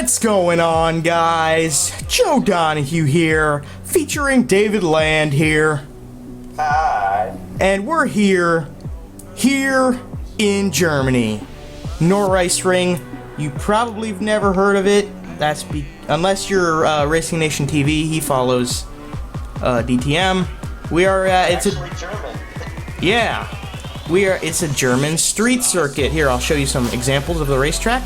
What's going on, guys? Joe Donahue here, featuring David Land here. Hi. And we're here in Germany. Nordreichsring, you probably have never heard of it. Unless you're Racing Nation TV, he follows DTM. We are, it's German. Yeah. It's a German street circuit. Here, I'll show you some examples of the racetrack.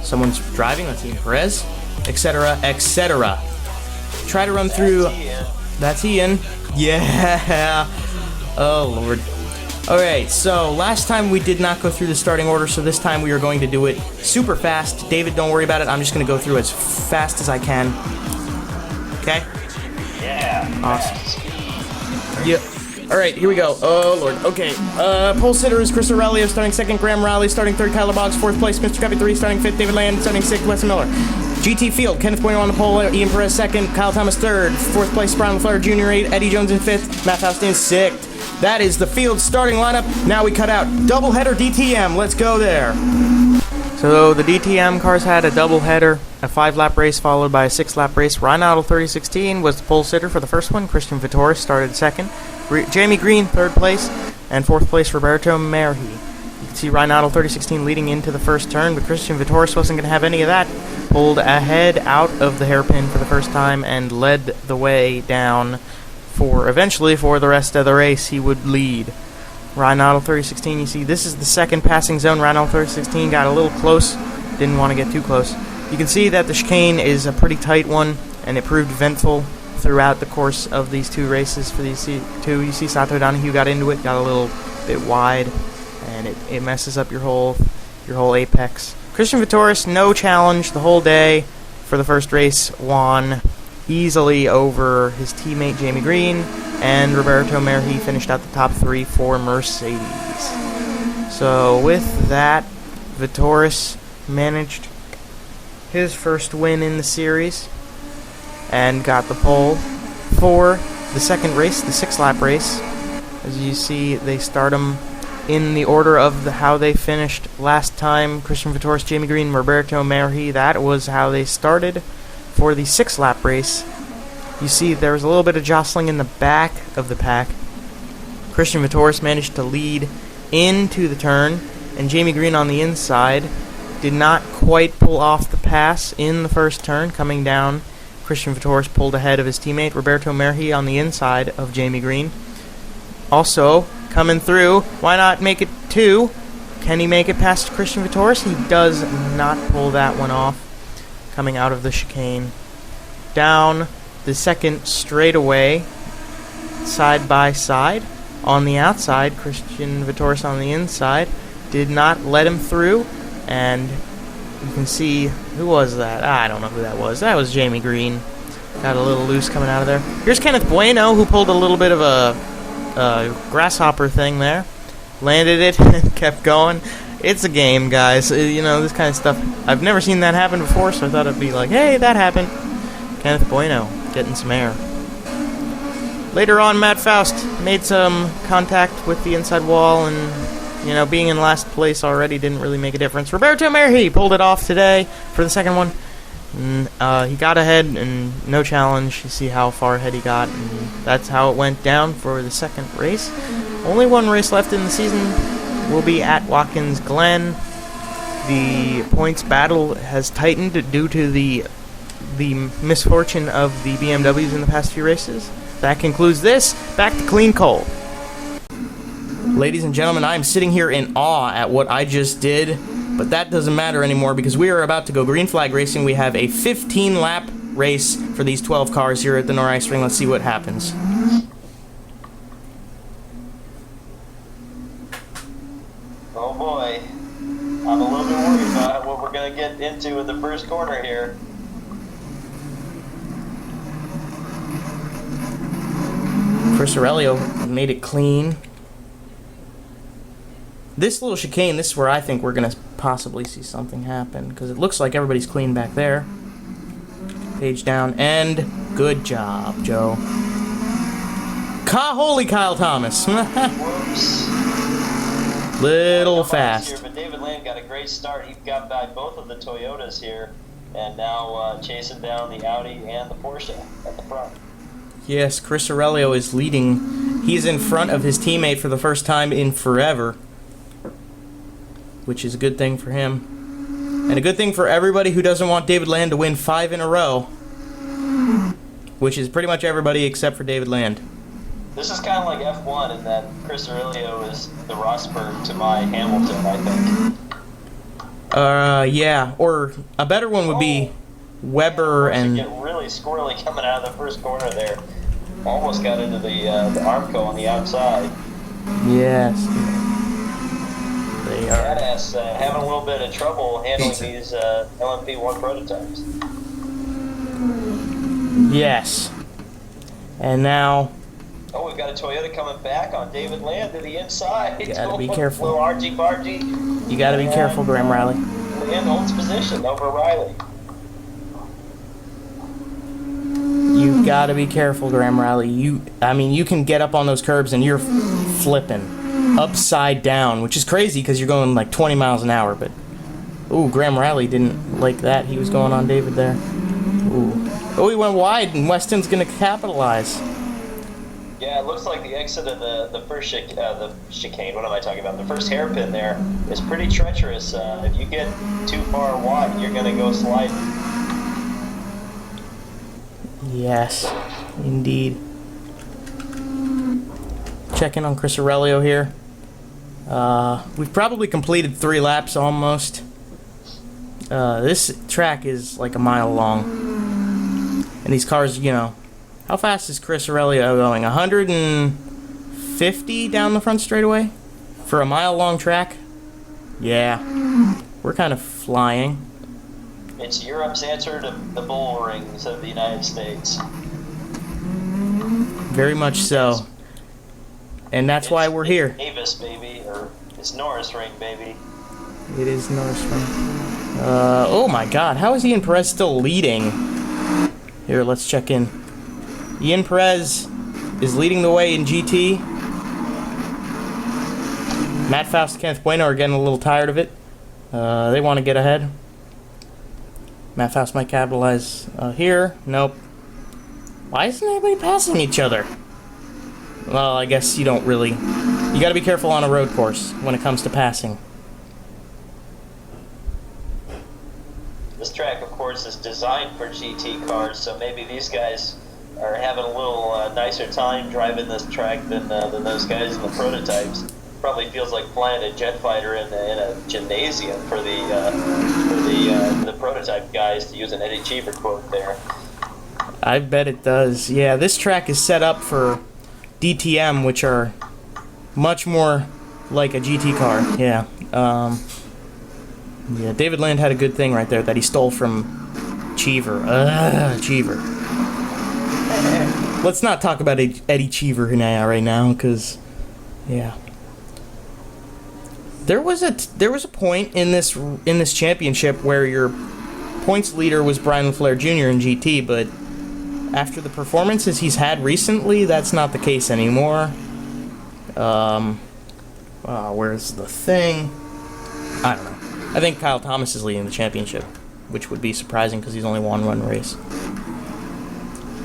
Someone's driving, that's Ian Perez, etc., etc. Try to run through. That's Ian. Yeah. Oh, Lord. Alright, so last time we did not go through the starting order, so this time we are going to do it super fast. David, don't worry about it. I'm just going to go through as fast as I can. Okay? Yeah. Awesome. Yep. Alright, here we go. Oh, Lord. Okay. Pole sitter is Chris Aurelio, starting second. Graham Rowley, starting third. Kyler Boggs, fourth place. Mr. Copy 3, starting fifth. David Land, starting sixth. Weston Miller. GT Field, Kenneth Bueno on the pole. Ian Perez second. Kyle Thomas third. Fourth place, Brian LaFleur Jr. 8. Eddie Jones in fifth. Matt Faust in sixth. That is the field starting lineup. Now we cut out doubleheader DTM. Let's go there. So the DTM cars had a doubleheader, a 5-lap race followed by a 6-lap race. Reinauto 3016 was the pole sitter for the first one. Christian Vittoris started second. Jamie Green, third place, and fourth place, Roberto Merhi. You can see Reinauto 3016 leading into the first turn, but Christian Vittoris wasn't going to have any of that. Pulled ahead out of the hairpin for the first time and led the way down eventually for the rest of the race. He would lead. Reinauto 3016, you see this is the second passing zone. Reinauto 3016 got a little close, didn't want to get too close. You can see that the chicane is a pretty tight one, and it proved eventful throughout the course of these two races for these two. You see Sato Donahue got into it, got a little bit wide, and it messes up your whole apex. Christian Vittoris, no challenge the whole day for the first race, won easily over his teammate Jamie Green, and Roberto Merhi finished out the top 3 for Mercedes. So with that, Vittoris managed his first win in the series and got the pole for the second race, the 6-lap race. As you see, they start them in the order of how they finished last time. Christian Vittoris, Jamie Green, Roberto Merhi. That was how they started for the 6-lap race. You see there was a little bit of jostling in the back of the pack. Christian Vittoris managed to lead into the turn, and Jamie Green on the inside did not quite pull off the pass in the first turn. Coming down, Christian Vittoris pulled ahead of his teammate Roberto Merhi on the inside of Jamie Green. Also, coming through, why not make it 2? Can he make it past Christian Vittoris? He does not pull that one off. Coming out of the chicane. Down the second straightaway, side by side. On the outside, Christian Vittoris on the inside did not let him through, and you can see, who was that? I don't know who that was. That was Jamie Green. Got a little loose coming out of there. Here's Kenneth Bueno, who pulled a little bit of a grasshopper thing there. Landed it and kept going. It's a game, guys. You know, this kind of stuff. I've never seen that happen before, so I thought it'd be like, hey, that happened. Kenneth Bueno getting some air. Later on, Matt Faust made some contact with the inside wall, and, you know, being in last place already didn't really make a difference. Roberto Merhi pulled it off today for the second one. He got ahead, and no challenge. You see how far ahead he got, and that's how it went down for the second race. Only one race left in the season. Will be at Watkins Glen. The points battle has tightened due to the misfortune of the BMWs in the past few races. That concludes this. Back to clean coal. Ladies and gentlemen, I am sitting here in awe at what I just did, but that doesn't matter anymore because we are about to go green flag racing. We have a 15-lap race for these 12 cars here at the Nordreichsring. Let's see what happens. Oh boy. I'm a little bit worried about what we're going to get into in the first corner here. Chris Aurelio made it clean. This little chicane, this is where I think we're going to possibly see something happen, because it looks like everybody's clean back there. Page down, and good job, Joe. Holy Kyle Thomas. Whoops. Little fast. Here, but David Land got a a great start. He got by both of the Toyotas here, and now chasing down the Audi and the Porsche at the front. Yes, Chris Aurelio is leading. He's in front of his teammate for the first time in forever, which is a good thing for him. And a good thing for everybody who doesn't want David Land to win 5 in a row, which is pretty much everybody except for David Land. This is kind of like F1 in that Chris Aurelio is the Rosberg to my Hamilton, I think. Yeah. Or a better one would be Weber and... Get really squirrely coming out of the first corner there. Almost got into the Armco on the outside. Yes. They are... Badass having a little bit of trouble handling these LMP1 prototypes. Yes. And now... Oh, we've got a Toyota coming back on David Land to the inside. You gotta be careful. Little argy-bargy. You gotta be careful, Graham Riley. Land holds position over Riley. You gotta be careful, Graham Riley. You can get up on those curbs and you're flipping upside down, which is crazy because you're going like 20 miles an hour. But ooh, Graham Riley didn't like that. He was going on David there. Ooh. Oh, he went wide, and Weston's gonna capitalize. Yeah, it looks like the exit of the first chicane. What am I talking about? The first hairpin there is pretty treacherous. If you get too far wide, you're gonna go sliding. Yes, indeed. Checking on Chris Aurelio here. We've probably completed 3 laps almost. This track is like a mile long. And these cars, you know, how fast is Chris Aurelio going? 150 down the front straightaway? For a mile long track? Yeah. We're kind of flying. It's Europe's answer to the bull rings of the United States. Very much so. And that's why we're here. Davis, baby, or it's Norris ring, baby. It is Norris ring. Oh my god, how is Ian Perez still leading? Here, let's check in. Ian Perez is leading the way in GT. Matt Faust and Kenneth Bueno are getting a little tired of it. They want to get ahead. Matt Faust might capitalize here. Nope. Why isn't anybody passing each other? Well, I guess you don't really... You gotta be careful on a road course when it comes to passing. This track, of course, is designed for GT cars, so maybe these guys are having a little nicer time driving this track than those guys in the prototypes. Probably feels like flying a jet fighter in a gymnasium for the prototype guys, to use an Eddie Cheever quote there. I bet it does. Yeah, this track is set up for DTM, which are much more like a GT car. Yeah. Yeah, David Land had a good thing right there that he stole from Cheever. Cheever. Let's not talk about Eddie Cheever right now, because, yeah. There was a point in this championship where your points leader was Brian LaFleur Jr. in GT, but after the performances he's had recently, that's not the case anymore. Where's the thing? I don't know. I think Kyle Thomas is leading the championship, which would be surprising because he's only won one race.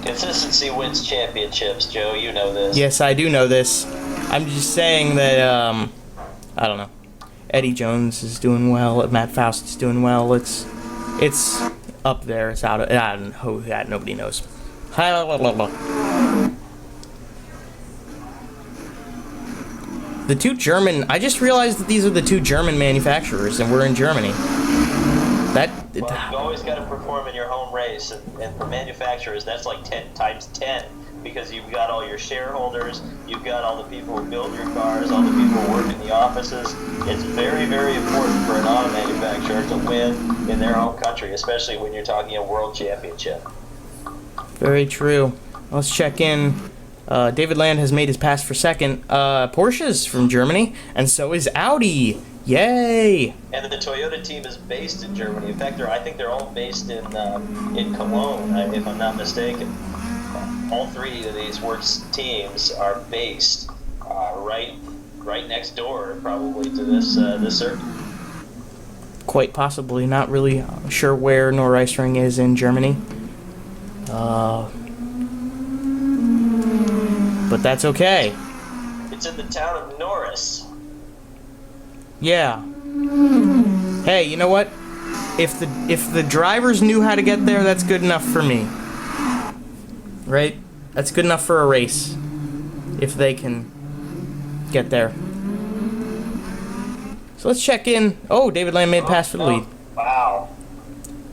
Consistency wins championships, Joe. You know this. Yes, I do know this. I'm just saying that, I don't know. Eddie Jones is doing well. Matt Faust is doing well. It's up there. It's out of... nobody knows. The two German... I just realized that these are the two German manufacturers, and we're in Germany. Well, you've always got to perform in your home race, and for manufacturers, that's like 10 times 10, because you've got all your shareholders, you've got all the people who build your cars, all the people who work in the offices. It's very, very important for an auto manufacturer to win in their home country, especially when you're talking a world championship. Very true. Let's check in. David Land has made his pass for second. Porsche's from Germany, and so is Audi. Yay! And the Toyota team is based in Germany. In fact, I think they're all based in Cologne, if I'm not mistaken. All 3 of these works teams are based right next door, probably, to this circuit. quite possibly. Not really sure where Nordreisring is in Germany. But that's okay. It's in the town of Norris. Yeah. Hey, you know what? If the drivers knew how to get there, that's good enough for me. Right? That's good enough for a race. If they can get there. So let's check in. Oh, David Land made pass for the lead. Wow.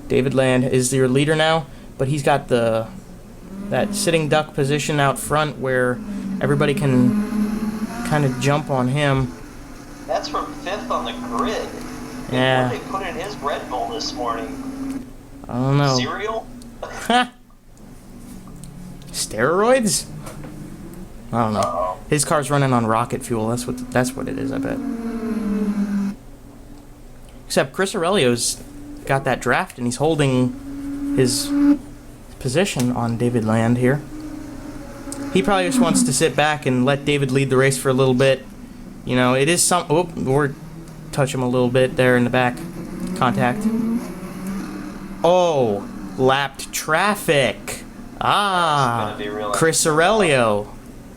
David Land is your leader now, but he's got that sitting duck position out front where everybody can kind of jump on him. That's from 5th on the grid. Yeah. What did they put in his Red Bull this morning? I don't know. Cereal? Steroids? I don't know. Uh-oh. His car's running on rocket fuel. That's what it is, I bet. Except Chris Aurelio's got that draft and he's holding his position on David Land here. He probably just wants to sit back and let David lead the race for a little bit. You know, it is some... Oh, we're touch him a little bit there in the back. Contact. Oh, lapped traffic. Ah, Chris Aurelio.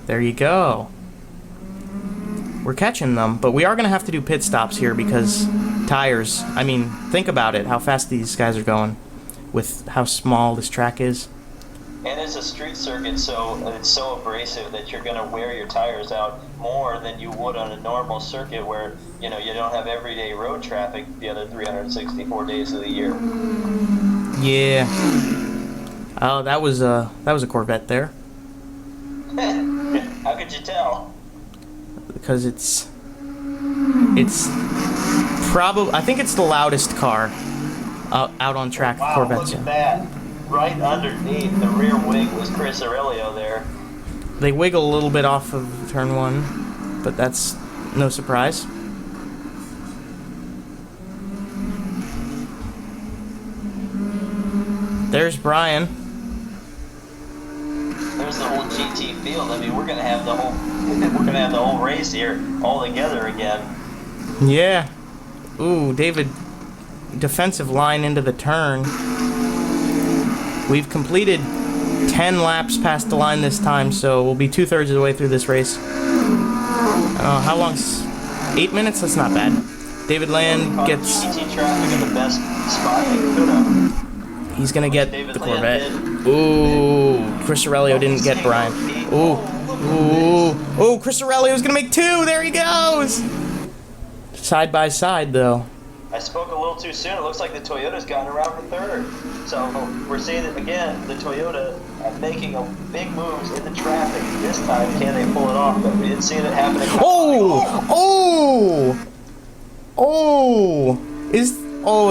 There you go. We're catching them, but we are going to have to do pit stops here because tires. I mean, think about it, how fast these guys are going with how small this track is. And it's a street circuit, so it's so abrasive that you're going to wear your tires out more than you would on a normal circuit where, you know, you don't have everyday road traffic the other 364 days of the year. Yeah. Oh, that was a Corvette there. How could you tell? Because it's probably, I think it's the loudest car out on track. Wow, Corvettes. Look at that. Right underneath the rear wing was Chris Aurelio there. They wiggle a little bit off of turn 1, but that's no surprise. There's Brian. There's the whole GT field. I mean, we're gonna have the whole race here all together again. Yeah. Ooh, David, defensive line into the turn. We've completed 10 laps past the line this time, so we'll be 2/3 of the way through this race. How long's 8 minutes? That's not bad. David Land gets... GT traffic in the best spot they could have. He's gonna get the Corvette. Ooh, Chris Aurelio didn't get Brian. Ooh, ooh, Chris Aurelio's gonna make 2. There he goes. Side by side, though. I spoke a little too soon. It looks like the Toyota's gotten around for 3rd. So we're seeing it again. The Toyota making a big moves in the traffic. This time, can they pull it off? But we didn't see it happening.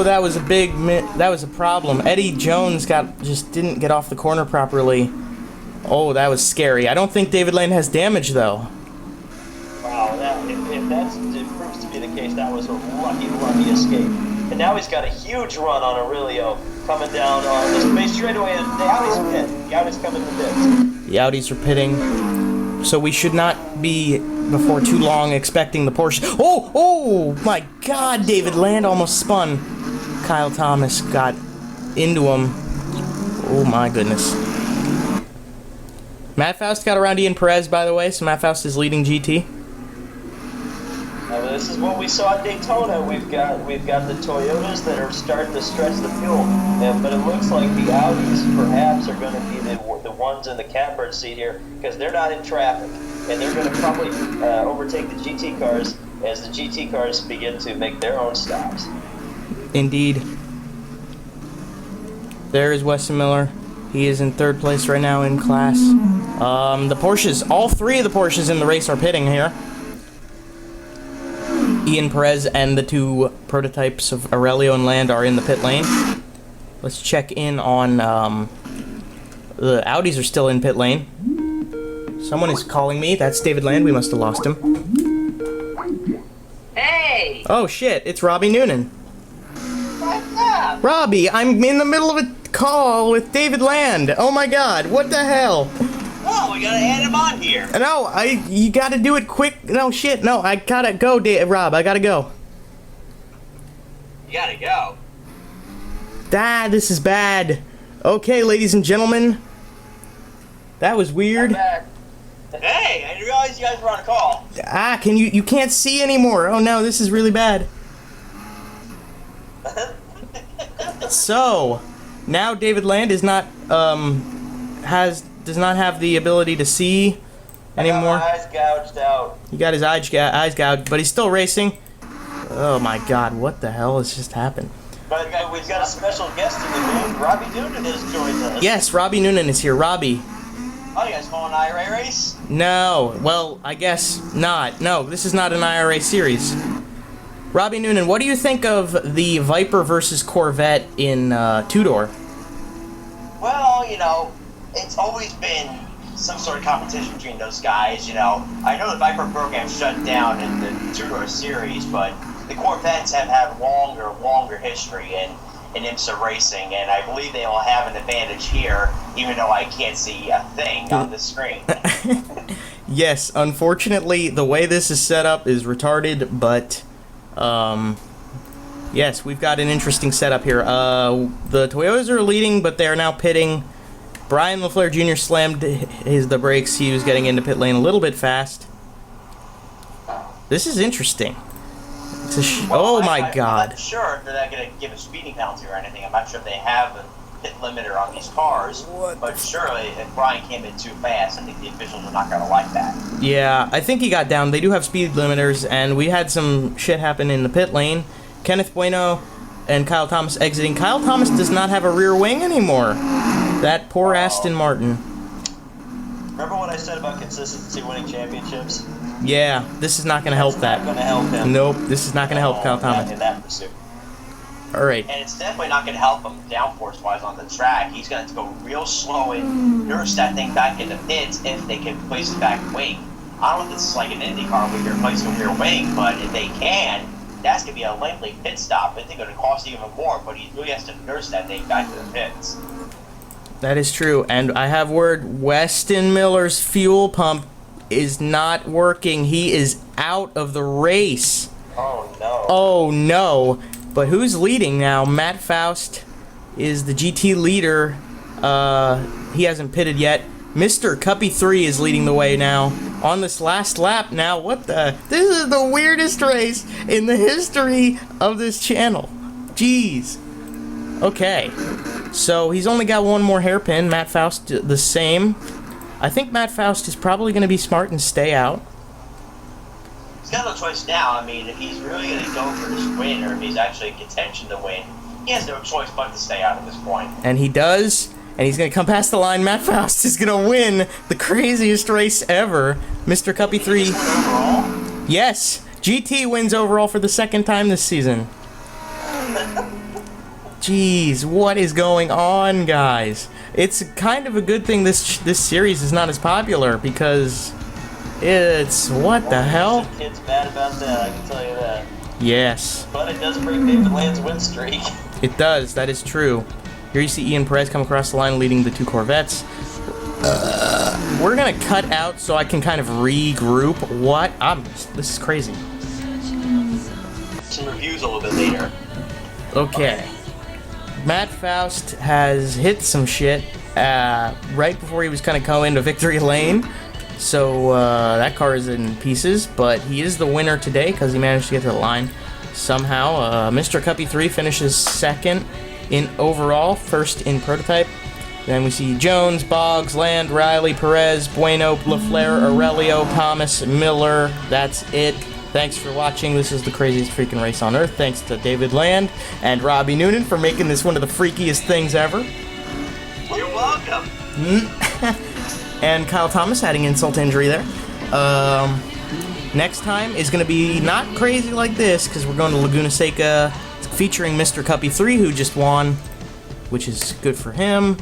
That was a that was a problem. Eddie Jones just didn't get off the corner properly. Oh, that was scary. I don't think David Lane has damage though. Wow, if that proves to be the case, that was a lucky escape. And now he's got a huge run on Aurelio coming down on this main straightaway. The Audi's pit. The Audi's coming to the pits. The Audis are pitting, so we should not be before too long expecting the Porsche. Oh my God! David Land almost spun. Kyle Thomas got into him. Oh my goodness. Matt Faust got around Ian Perez, by the way, so Matt Faust is leading GT. This is what we saw at Daytona. We've got the Toyotas that are starting to stretch the fuel, but it looks like the Audis perhaps are going to be the ones in the catbird seat here because they're not in traffic, and they're going to probably overtake the GT cars as the GT cars begin to make their own stops. Indeed. There is Weston Miller. He is in 3rd place right now in class. The Porsches, all 3 of the Porsches in the race are pitting here. Ian Perez and the 2 prototypes of Aurelio and Land are in the pit lane. Let's check in on... the Audis are still in pit lane. Someone is calling me. That's David Land. We must have lost him. Hey! Oh, shit. It's Robbie Noonan. What's up? Robbie, I'm in the middle of a call with David Land. Oh, my God. What the hell? Oh, we gotta add him on here. No, you gotta do it quick. No, shit. No, I gotta go, Rob. I gotta go. You gotta go. This is bad. Okay, ladies and gentlemen. That was weird. Hey, I didn't realize you guys were on a call. You can't see anymore. Oh no, this is really bad. So, now David Land is not, does not have the ability to see anymore. I got my eyes gouged out. He got his eyes gouged, but he's still racing. Oh my god, what the hell has just happened? But we've got a special guest in the room. Robbie Noonan has joined us. Yes, Robbie Noonan is here. Robbie. Oh, you guys calling an IRA race? No, well, I guess not. No, this is not an IRA series. Robbie Noonan, what do you think of the Viper versus Corvette in two-door? Well, you know, it's always been some sort of competition between those guys, you know. I know the Viper program shut down in the two-door series, but the Corvettes have had longer history in IMSA racing, and I believe they will have an advantage here, even though I can't see a thing on the screen. Yes, unfortunately, the way this is set up is retarded, but, yes, we've got an interesting setup here. The Toyotas are leading, but they are now pitting. Brian LaFleur Jr. slammed the brakes. He was getting into pit lane a little bit fast. This is interesting. Oh my god. I'm not sure if they're not going to give a speeding penalty or anything. I'm not sure if they have a pit limiter on these cars. But surely, if Brian came in too fast, I think the officials are not going to like that. Yeah, I think he got down. They do have speed limiters, and we had some shit happen in the pit lane. Kenneth Bueno and Kyle Thomas exiting. Kyle Thomas does not have a rear wing anymore. That poor Aston Martin. Remember what I said about consistency winning championships? Yeah, this is not going to help that. It's not going to help him. Nope, this is not going to help Kyle Thomas. In that pursuit. Alright. And it's definitely not going to help him downforce-wise on the track. He's going to go real slow and nurse that thing back in the pits if they can place the back wing. I don't know if this is like an IndyCar where you're replacing a rear wing, but if they can, that's going to be a lengthy pit stop. I think it's going to cost even more, but he really has to nurse that thing back to the pits. That is true, and I have word, Weston Miller's fuel pump is not working. He is out of the race. Oh no. Oh no. But who's leading now? Matt Faust is the GT leader. He hasn't pitted yet. Mr. Cuppy 3 is leading the way now. On this last lap now, this is the weirdest race in the history of this channel. Jeez. Okay. So he's only got one more hairpin. Matt Faust the same. I think Matt Faust is probably going to be smart and stay out. He's got no choice now. I mean, if he's really going to go for this win, or if he's actually in contention to win, he has no choice but to stay out at this point. And he does, and he's going to come past the line. Matt Faust is going to win the craziest race ever. Mr. Cuppy 3. Overall? Yes, GT wins overall for the second time this season. Jeez, what is going on, guys? It's kind of a good thing this series is not as popular, because it's... what the hell? The kid's mad about that, I can tell you that. Yes. But it does break David Land's win streak. It does, that is true. Here you see Ian Perez come across the line leading the two Corvettes. We're gonna cut out so I can kind of regroup. What? This is crazy. Some reviews a little bit later. Okay. Matt Faust has hit some shit right before he was kind of going to victory lane. So that car is in pieces, but he is the winner today because he managed to get to the line somehow. Mr. Cuppy 3 finishes second in overall, first in prototype. Then we see Jones, Boggs, Land, Riley, Perez, Bueno, LaFleur, Aurelio, Thomas, Miller. That's it. Thanks for watching. This is the craziest freaking race on earth. Thanks to David Land and Robbie Noonan for making this one of the freakiest things ever. You're welcome. And Kyle Thomas adding insult to injury there. Next time is going to be not crazy like this, because we're going to Laguna Seca featuring Mr. Cuppy 3, who just won, which is good for him.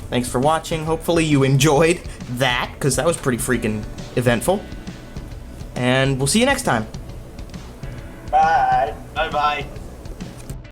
Thanks for watching. Hopefully you enjoyed that, because that was pretty freaking eventful. And we'll see you next time. Bye. Bye-bye.